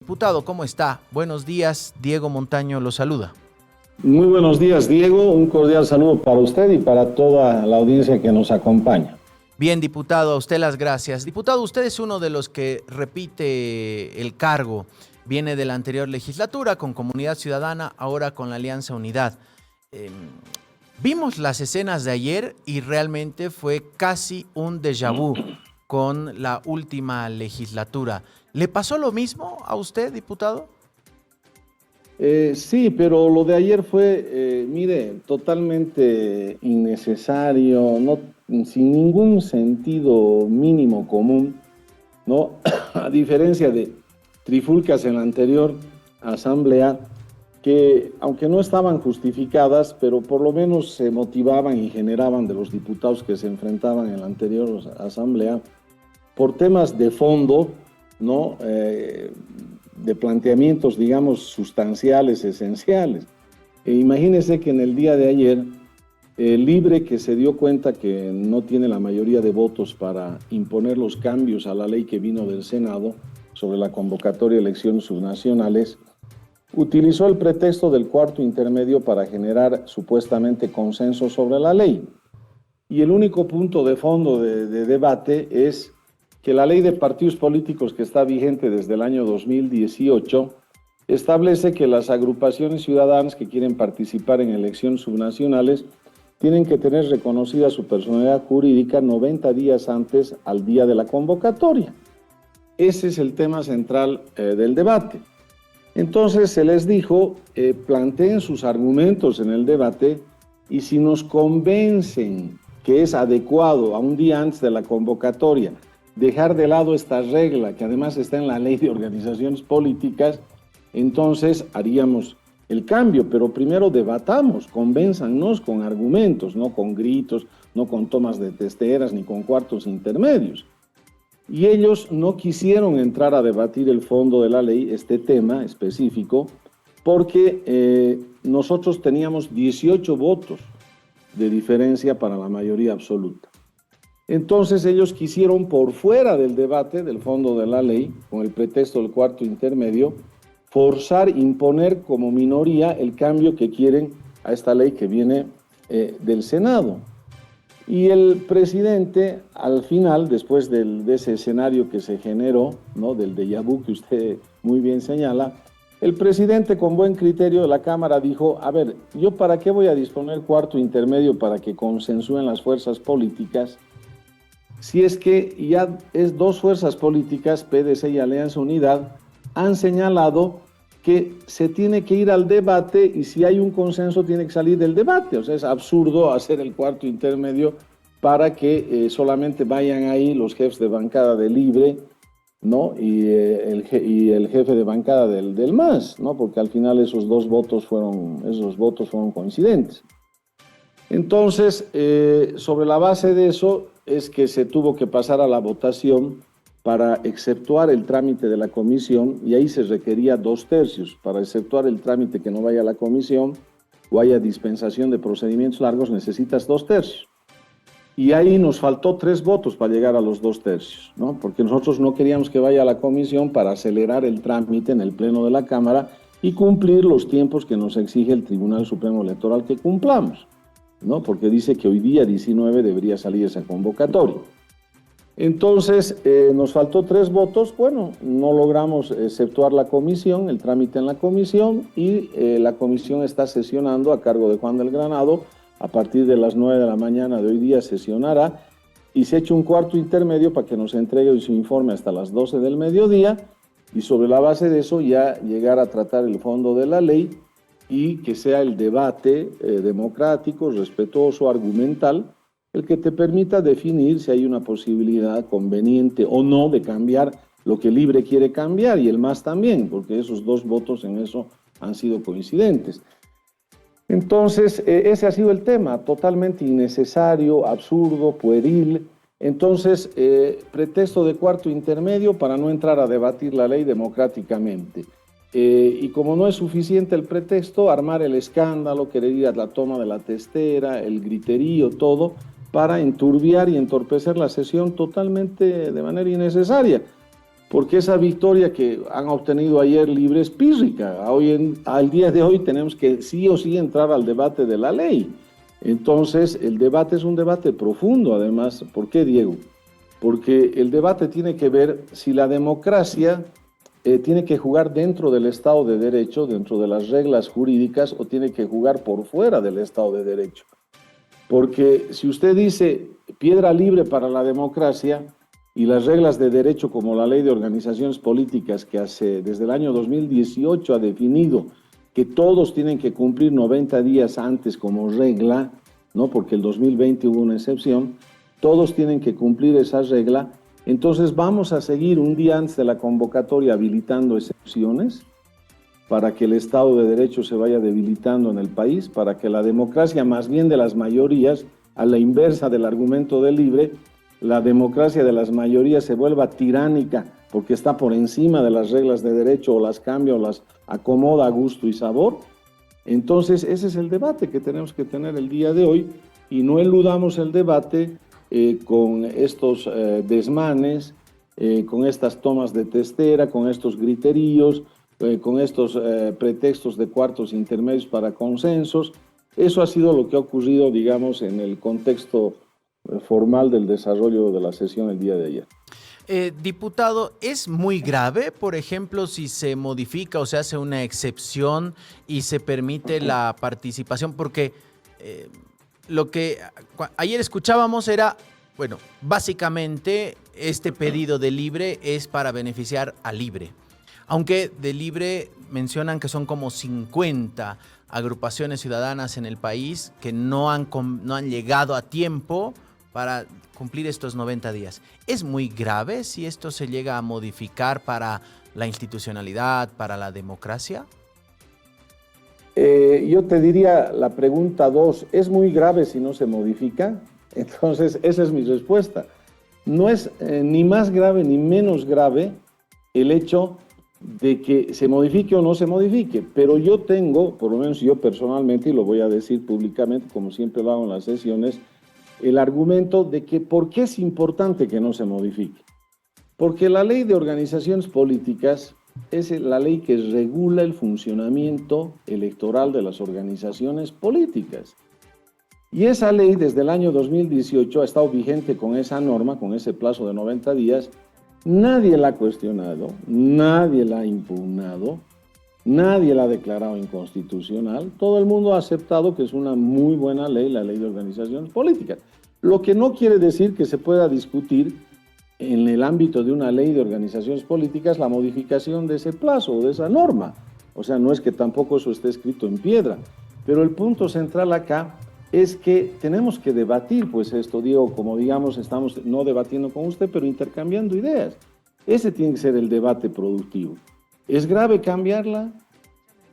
Diputado, ¿cómo está? Buenos días, Diego Montaño lo saluda. Muy buenos días, Diego. Un cordial saludo para usted y para toda la audiencia que nos acompaña. Bien, diputado, a usted las gracias. Diputado, usted es uno de los que repite el cargo. Viene de la anterior legislatura con Comunidad Ciudadana, ahora con la Alianza Unidad. Vimos las escenas de ayer y realmente fue casi un déjà vu con la última legislatura. ¿Le pasó lo mismo a usted, diputado? Sí, pero lo de ayer fue, mire, totalmente innecesario, no, sin ningún sentido mínimo común, ¿no? A diferencia de trifulcas en la anterior asamblea, que aunque no estaban justificadas, pero por lo menos se motivaban y generaban de los diputados que se enfrentaban en la anterior asamblea por temas de fondo, ¿no? De planteamientos, digamos, sustanciales, esenciales. Imagínense que en el día de ayer, Libre, que se dio cuenta que no tiene la mayoría de votos para imponer los cambios a la ley que vino del Senado sobre la convocatoria de elecciones subnacionales, utilizó el pretexto del cuarto intermedio para generar supuestamente consenso sobre la ley. Y el único punto de fondo de debate es que la ley de partidos políticos que está vigente desde el año 2018 establece que las agrupaciones ciudadanas que quieren participar en elecciones subnacionales tienen que tener reconocida su personalidad jurídica 90 días antes al día de la convocatoria. Ese es el tema central del debate. Entonces se les dijo, planteen sus argumentos en el debate y si nos convencen que es adecuado a un día antes de la convocatoria dejar de lado esta regla, que además está en la ley de organizaciones políticas, entonces haríamos el cambio, pero primero debatamos, convénzanos con argumentos, no con gritos, no con tomas de testeras, ni con cuartos intermedios. Y ellos no quisieron entrar a debatir el fondo de la ley, este tema específico, porque nosotros teníamos 18 votos de diferencia para la mayoría absoluta. Entonces ellos quisieron por fuera del debate del fondo de la ley, con el pretexto del cuarto intermedio, forzar, imponer como minoría el cambio que quieren a esta ley que viene del Senado. Y el presidente, al final, después de ese escenario que se generó, ¿no? Del déjà vu que usted muy bien señala, el presidente con buen criterio de la Cámara dijo, a ver, ¿yo para qué voy a disponer cuarto intermedio para que consensúen las fuerzas políticas? Si es que ya es dos fuerzas políticas, PDC y Alianza Unidad, han señalado que se tiene que ir al debate y si hay un consenso tiene que salir del debate. O sea, es absurdo hacer el cuarto intermedio para que solamente vayan ahí los jefes de bancada de Libre, ¿no? Y el jefe de bancada del MAS, ¿no? Porque al final esos votos fueron coincidentes. Entonces, sobre la base de eso es que se tuvo que pasar a la votación para exceptuar el trámite de la comisión y ahí se requería 2/3. Para exceptuar el trámite que no vaya a la comisión o haya dispensación de procedimientos largos necesitas 2/3. Y ahí nos faltó 3 votos para llegar a los 2/3, ¿no? Porque nosotros no queríamos que vaya a la comisión para acelerar el trámite en el pleno de la Cámara y cumplir los tiempos que nos exige el Tribunal Supremo Electoral que cumplamos, ¿no? Porque dice que hoy día 19 debería salir esa convocatoria. Entonces, nos faltó 3 votos, bueno, no logramos exceptuar la comisión, el trámite en la comisión, y la comisión está sesionando a cargo de Juan del Granado, a partir de las 9 de la mañana de hoy día sesionará, y se ha hecho un cuarto intermedio para que nos entregue su informe hasta las 12 del mediodía, y sobre la base de eso ya llegar a tratar el fondo de la ley, y que sea el debate democrático, respetuoso, argumental, el que te permita definir si hay una posibilidad conveniente o no de cambiar lo que Libre quiere cambiar y el MAS también, porque esos 2 votos en eso han sido coincidentes. Entonces, ese ha sido el tema, totalmente innecesario, absurdo, pueril. Entonces, pretexto de cuarto intermedio para no entrar a debatir la ley democráticamente. Y como no es suficiente el pretexto, armar el escándalo, querer ir a la toma de la testera, el griterío, todo, para enturbiar y entorpecer la sesión totalmente de manera innecesaria. porque esa victoria que han obtenido ayer Libre es pírrica. Al día de hoy tenemos que sí o sí entrar al debate de la ley. Entonces, el debate es un debate profundo, además. ¿Por qué, Diego? Porque el debate tiene que ver si la democracia tiene que jugar dentro del Estado de Derecho, dentro de las reglas jurídicas, o tiene que jugar por fuera del Estado de Derecho. Porque si usted dice piedra libre para la democracia y las reglas de derecho como la Ley de Organizaciones Políticas que desde el año 2018 ha definido que todos tienen que cumplir 90 días antes como regla, ¿no? Porque el 2020 hubo una excepción, todos tienen que cumplir esa regla. Entonces vamos a seguir un día antes de la convocatoria habilitando excepciones para que el Estado de Derecho se vaya debilitando en el país, para que la democracia más bien de las mayorías, a la inversa del argumento del Libre, la democracia de las mayorías se vuelva tiránica porque está por encima de las reglas de derecho o las cambia o las acomoda a gusto y sabor. Entonces ese es el debate que tenemos que tener el día de hoy y no eludamos el debate con estos desmanes, con estas tomas de testera, con estos griteríos, con estos pretextos de cuartos intermedios para consensos. Eso ha sido lo que ha ocurrido, digamos, en el contexto formal del desarrollo de la sesión el día de ayer. Diputado, ¿es muy grave, por ejemplo, si se modifica o se hace una excepción y se permite la participación? Porque lo que ayer escuchábamos era, bueno, básicamente este pedido de Libre es para beneficiar a Libre. Aunque de Libre mencionan que son como 50 agrupaciones ciudadanas en el país que no han llegado a tiempo para cumplir estos 90 días. ¿Es muy grave si esto se llega a modificar para la institucionalidad, para la democracia? Yo te diría la pregunta 2, ¿es muy grave si no se modifica? Entonces, esa es mi respuesta. No es ni más grave ni menos grave el hecho de que se modifique o no se modifique, pero yo tengo, por lo menos yo personalmente, y lo voy a decir públicamente, como siempre lo hago en las sesiones, el argumento de que ¿por qué es importante que no se modifique? Porque la ley de organizaciones políticas es la ley que regula el funcionamiento electoral de las organizaciones políticas. Y esa ley desde el año 2018 ha estado vigente con esa norma, con ese plazo de 90 días. Nadie la ha cuestionado, nadie la ha impugnado, nadie la ha declarado inconstitucional. Todo el mundo ha aceptado que es una muy buena ley, la ley de organizaciones políticas. Lo que no quiere decir que se pueda discutir en el ámbito de una ley de organizaciones políticas la modificación de ese plazo o de esa norma. O sea, no es que tampoco eso esté escrito en piedra. Pero el punto central acá es que tenemos que debatir, pues esto, Diego, como digamos, estamos no debatiendo con usted, pero intercambiando ideas. Ese tiene que ser el debate productivo. ¿Es grave cambiarla?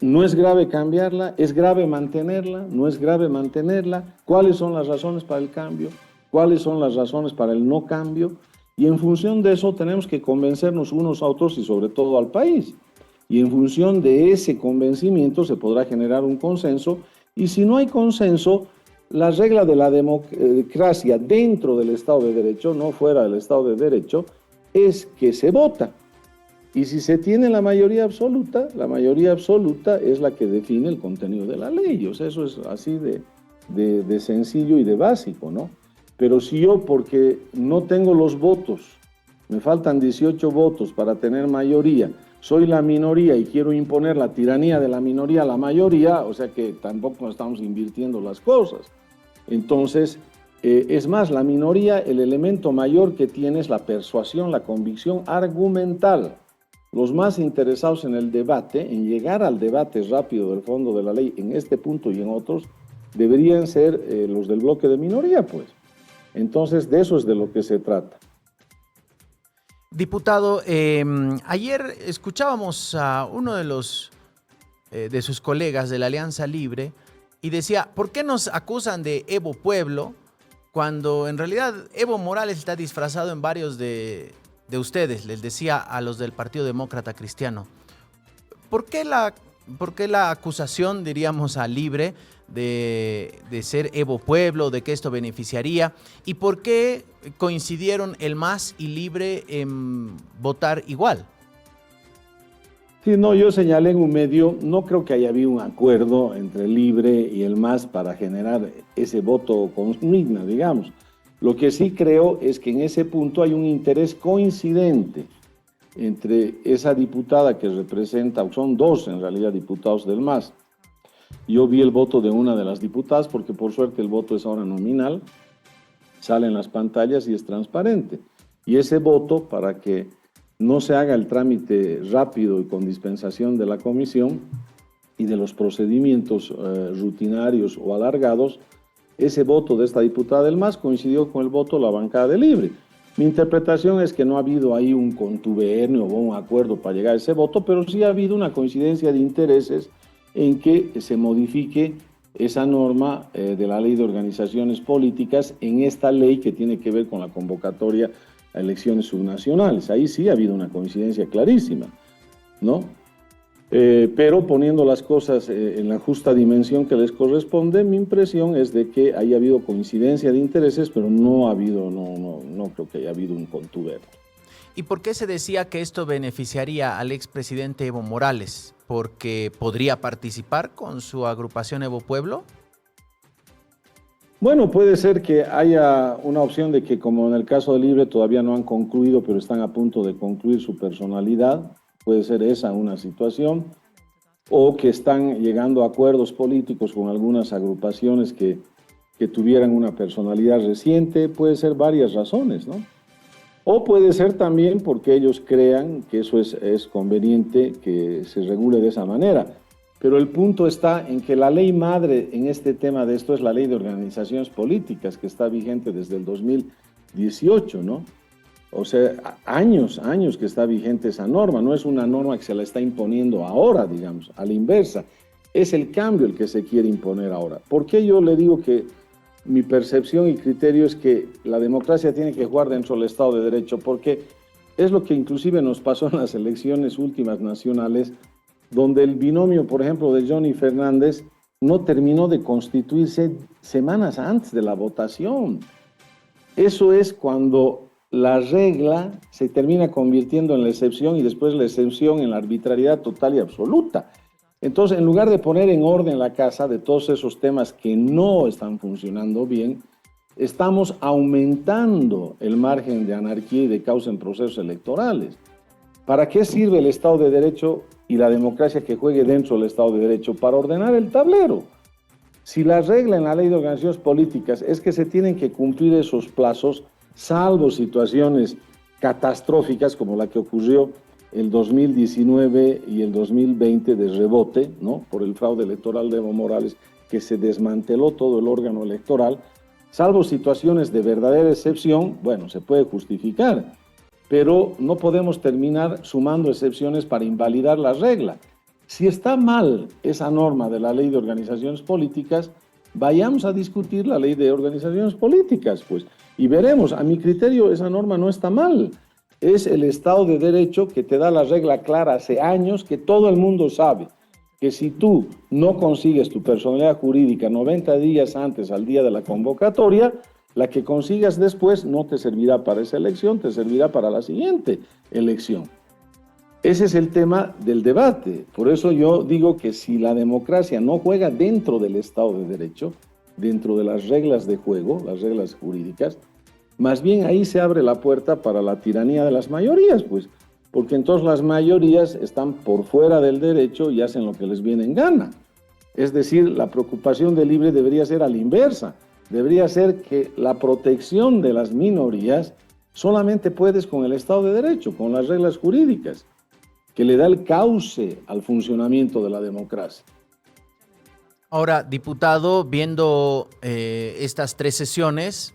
¿No es grave cambiarla? ¿Es grave mantenerla? ¿No es grave mantenerla? ¿Cuáles son las razones para el cambio? ¿Cuáles son las razones para el no cambio? Y en función de eso tenemos que convencernos unos a otros y sobre todo al país. Y en función de ese convencimiento se podrá generar un consenso. Y si no hay consenso, la regla de la democracia dentro del Estado de Derecho, no fuera del Estado de Derecho, es que se vota. Y si se tiene la mayoría absoluta es la que define el contenido de la ley. O sea, eso es así de sencillo y de básico, ¿no? Pero si yo, porque no tengo los votos, me faltan 18 votos para tener mayoría, soy la minoría y quiero imponer la tiranía de la minoría a la mayoría, o sea que tampoco estamos invirtiendo las cosas. Entonces, es más, la minoría, el elemento mayor que tiene es la persuasión, la convicción argumental. Los más interesados en el debate, en llegar al debate rápido del fondo de la ley en este punto y en otros, deberían ser los del bloque de minoría, pues. Entonces, de eso es de lo que se trata. Diputado, ayer escuchábamos a uno de sus colegas de la Alianza Libre y decía, ¿por qué nos acusan de Evo Pueblo cuando en realidad Evo Morales está disfrazado en varios de ustedes? Les decía a los del Partido Demócrata Cristiano. ¿Por qué la acusación, diríamos, a Libre de ser Evo Pueblo, de que esto beneficiaría, y por qué coincidieron el MAS y Libre en votar igual. Sí, no, yo señalé en un medio, no creo que haya habido un acuerdo entre Libre y el MAS para generar ese voto consigna, digamos. Lo que sí creo es que en ese punto hay un interés coincidente entre esa diputada que representa, son dos en realidad diputados del MAS. Yo vi el voto de una de las diputadas porque por suerte el voto es ahora nominal, sale en las pantallas y es transparente. Y ese voto, para que no se haga el trámite rápido y con dispensación de la comisión y de los procedimientos rutinarios o alargados, ese voto de esta diputada del MAS coincidió con el voto de la bancada de Libre. Mi interpretación es que no ha habido ahí un contubernio o un acuerdo para llegar a ese voto, pero sí ha habido una coincidencia de intereses en que se modifique esa norma de la Ley de Organizaciones Políticas en esta ley que tiene que ver con la convocatoria a elecciones subnacionales. Ahí sí ha habido una coincidencia clarísima, ¿no? Pero poniendo las cosas en la justa dimensión que les corresponde, mi impresión es de que haya habido coincidencia de intereses, pero no creo que haya habido un contubernio. ¿Y por qué se decía que esto beneficiaría al expresidente Evo Morales? ¿Porque podría participar con su agrupación Evo Pueblo? Bueno, puede ser que haya una opción de que, como en el caso de Libre, todavía no han concluido, pero están a punto de concluir su personalidad. Puede ser esa una situación. O que están llegando a acuerdos políticos con algunas agrupaciones que tuvieran una personalidad reciente. Puede ser varias razones, ¿no? O puede ser también porque ellos crean que eso es conveniente que se regule de esa manera. Pero el punto está en que la ley madre en este tema de esto es la Ley de Organizaciones Políticas, que está vigente desde el 2018, ¿no? O sea, años que está vigente esa norma. No es una norma que se la está imponiendo ahora, digamos, a la inversa. Es el cambio el que se quiere imponer ahora. ¿Por qué yo le digo que mi percepción y criterio es que la democracia tiene que jugar dentro del Estado de Derecho? Porque es lo que inclusive nos pasó en las elecciones últimas nacionales, donde el binomio, por ejemplo, de Johnny Fernández no terminó de constituirse semanas antes de la votación. Eso es cuando la regla se termina convirtiendo en la excepción y después la excepción en la arbitrariedad total y absoluta. Entonces, en lugar de poner en orden la casa de todos esos temas que no están funcionando bien, estamos aumentando el margen de anarquía y de caos en procesos electorales. ¿Para qué sirve el Estado de Derecho y la democracia que juegue dentro del Estado de Derecho? Para ordenar el tablero. Si la regla en la Ley de Organizaciones Políticas es que se tienen que cumplir esos plazos, salvo situaciones catastróficas como la que ocurrió el 2019 y el 2020 de rebote, ¿no? Por el fraude electoral de Evo Morales, que se desmanteló todo el órgano electoral, salvo situaciones de verdadera excepción, bueno, se puede justificar, pero no podemos terminar sumando excepciones para invalidar la regla. Si está mal esa norma de la Ley de Organizaciones Políticas, vayamos a discutir la Ley de Organizaciones Políticas, pues, y veremos. A mi criterio, esa norma no está mal. Es el Estado de Derecho que te da la regla clara hace años, que todo el mundo sabe, que si tú no consigues tu personalidad jurídica 90 días antes al día de la convocatoria, la que consigas después no te servirá para esa elección, te servirá para la siguiente elección. Ese es el tema del debate. Por eso yo digo que si la democracia no juega dentro del Estado de Derecho, dentro de las reglas de juego, las reglas jurídicas, más bien ahí se abre la puerta para la tiranía de las mayorías, pues, porque entonces las mayorías están por fuera del derecho y hacen lo que les viene en gana. Es decir, la preocupación de Libre debería ser a la inversa. Debería ser que la protección de las minorías solamente puedes con el Estado de Derecho, con las reglas jurídicas, que le da el cauce al funcionamiento de la democracia. Ahora, diputado, viendo estas tres sesiones,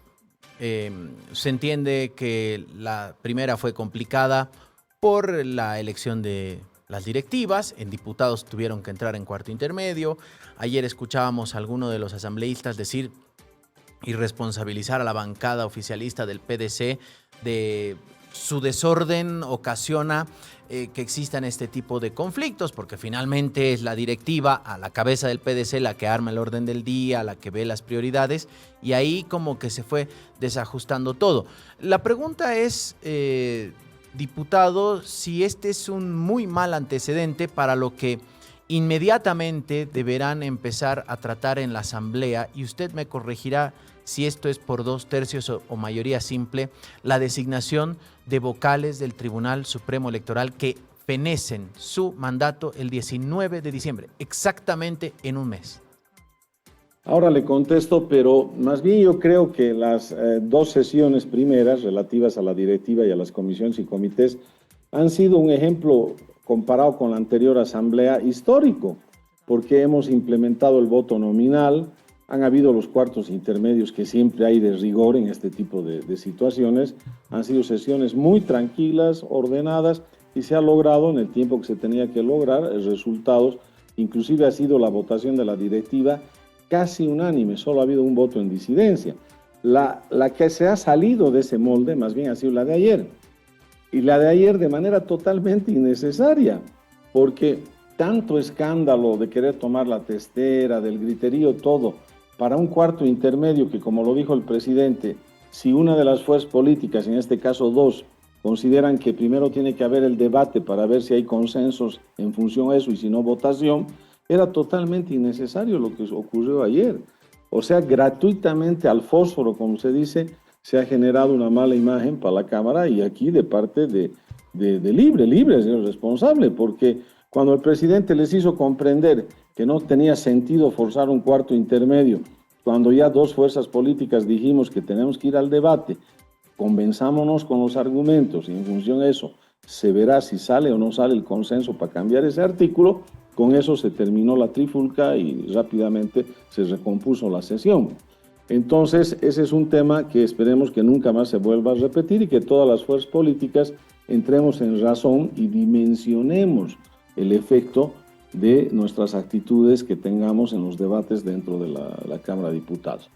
se entiende que la primera fue complicada por la elección de las directivas. En diputados tuvieron que entrar en cuarto intermedio. Ayer escuchábamos a alguno de los asambleístas decir y responsabilizar a la bancada oficialista del PDC de su desorden ocasiona que existan este tipo de conflictos, porque finalmente es la directiva a la cabeza del PDC la que arma el orden del día, la que ve las prioridades, y ahí como que se fue desajustando todo. La pregunta es, diputado, si este es un muy mal antecedente para lo que inmediatamente deberán empezar a tratar en la Asamblea, y usted me corregirá si esto es por 2/3 o mayoría simple, la designación de vocales del Tribunal Supremo Electoral que fenecen su mandato el 19 de diciembre, exactamente en un mes. Ahora le contesto, pero más bien yo creo que las dos sesiones primeras relativas a la directiva y a las comisiones y comités han sido un ejemplo comparado con la anterior asamblea histórico, porque hemos implementado el voto nominal, han habido los cuartos intermedios que siempre hay de rigor en este tipo de situaciones, han sido sesiones muy tranquilas, ordenadas, y se ha logrado en el tiempo que se tenía que lograr resultados. Inclusive ha sido la votación de la directiva casi unánime, solo ha habido un voto en disidencia. La que se ha salido de ese molde más bien ha sido la de ayer, y la de ayer de manera totalmente innecesaria, porque tanto escándalo de querer tomar la testera, del griterío, todo, para un cuarto intermedio que, como lo dijo el presidente, si una de las fuerzas políticas, en este caso dos, consideran que primero tiene que haber el debate para ver si hay consensos en función a eso y si no votación, era totalmente innecesario lo que ocurrió ayer. O sea, gratuitamente al fósforo, como se dice, se ha generado una mala imagen para la Cámara, y aquí de parte de Libre, señor responsable, porque cuando el presidente les hizo comprender que no tenía sentido forzar un cuarto intermedio, cuando ya dos fuerzas políticas dijimos que tenemos que ir al debate, convenzámonos con los argumentos y en función de eso se verá si sale o no sale el consenso para cambiar ese artículo. Con eso se terminó la trifulca y rápidamente se recompuso la sesión. Entonces, ese es un tema que esperemos que nunca más se vuelva a repetir y que todas las fuerzas políticas entremos en razón y dimensionemos el efecto de nuestras actitudes que tengamos en los debates dentro de la Cámara de Diputados.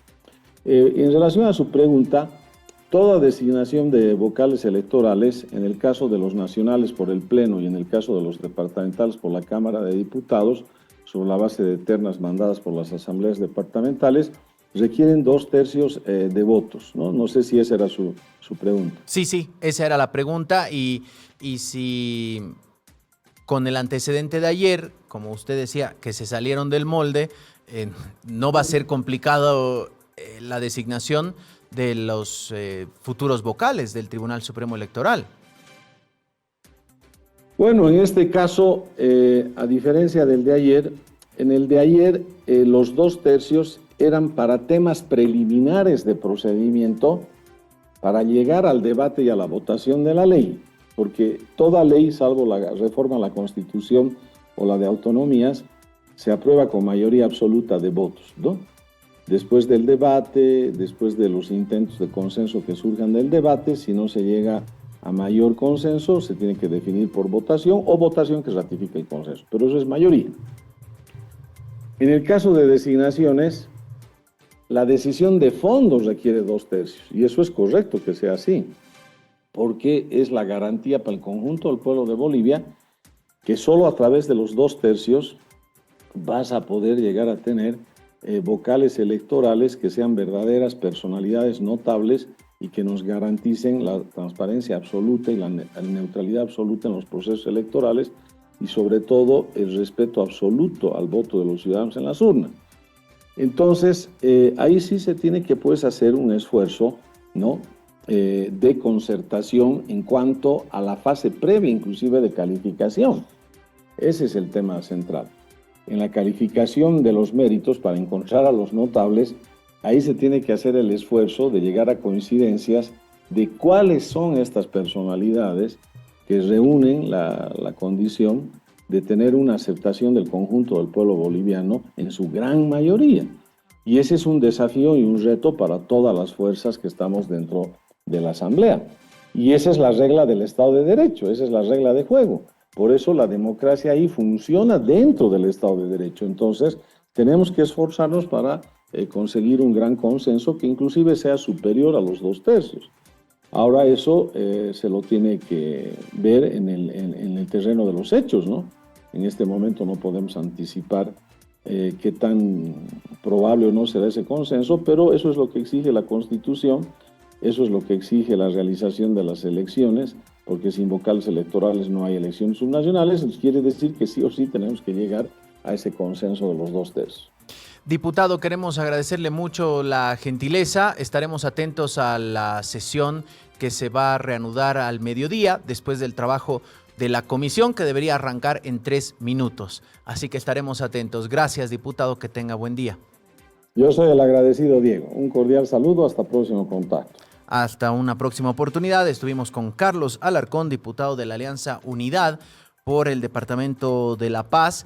En relación a su pregunta, toda designación de vocales electorales, en el caso de los nacionales por el Pleno y en el caso de los departamentales por la Cámara de Diputados, sobre la base de ternas mandadas por las asambleas departamentales, requieren 2/3 de votos, ¿no? No sé si esa era su pregunta. Sí, esa era la pregunta, y si con el antecedente de ayer, como usted decía, que se salieron del molde, no va a ser complicado la designación de los futuros vocales del Tribunal Supremo Electoral. Bueno, en este caso, a diferencia del de ayer, en el de ayer los 2/3 eran para temas preliminares de procedimiento para llegar al debate y a la votación de la ley, porque toda ley, salvo la reforma a la Constitución o la de autonomías, se aprueba con mayoría absoluta de votos, ¿no? Después del debate, después de los intentos de consenso que surjan del debate, si no se llega a mayor consenso, se tiene que definir por votación o votación que ratifique el consenso, pero eso es mayoría. En el caso de designaciones, la decisión de fondo requiere 2/3, y eso es correcto que sea así, porque es la garantía para el conjunto del pueblo de Bolivia que solo a través de los 2/3 vas a poder llegar a tener vocales electorales que sean verdaderas personalidades notables y que nos garanticen la transparencia absoluta y la neutralidad absoluta en los procesos electorales, y sobre todo el respeto absoluto al voto de los ciudadanos en las urnas. Entonces, ahí sí se tiene que hacer un esfuerzo, ¿no?, de concertación en cuanto a la fase previa, inclusive de calificación. Ese es el tema central. En la calificación de los méritos, para encontrar a los notables, ahí se tiene que hacer el esfuerzo de llegar a coincidencias de cuáles son estas personalidades que reúnen la condición de tener una aceptación del conjunto del pueblo boliviano en su gran mayoría. Y ese es un desafío y un reto para todas las fuerzas que estamos dentro de la Asamblea. Y esa es la regla del Estado de Derecho, esa es la regla de juego. Por eso la democracia ahí funciona dentro del Estado de Derecho. Entonces, tenemos que esforzarnos para conseguir un gran consenso que inclusive sea superior a los 2/3. Ahora eso se lo tiene que ver en el terreno de los hechos, ¿no? En este momento no podemos anticipar qué tan probable o no será ese consenso, pero eso es lo que exige la Constitución, eso es lo que exige la realización de las elecciones, porque sin vocales electorales no hay elecciones subnacionales, entonces quiere decir que sí o sí tenemos que llegar a ese consenso de los 2/3. Diputado, queremos agradecerle mucho la gentileza. Estaremos atentos a la sesión que se va a reanudar al mediodía, después del trabajo de la comisión, que debería arrancar en 3 minutos. Así que estaremos atentos. Gracias, diputado, que tenga buen día. Yo soy el agradecido, Diego. Un cordial saludo, hasta próximo contacto. Hasta una próxima oportunidad. Estuvimos con Carlos Alarcón, diputado de la Alianza Unidad por el Departamento de La Paz.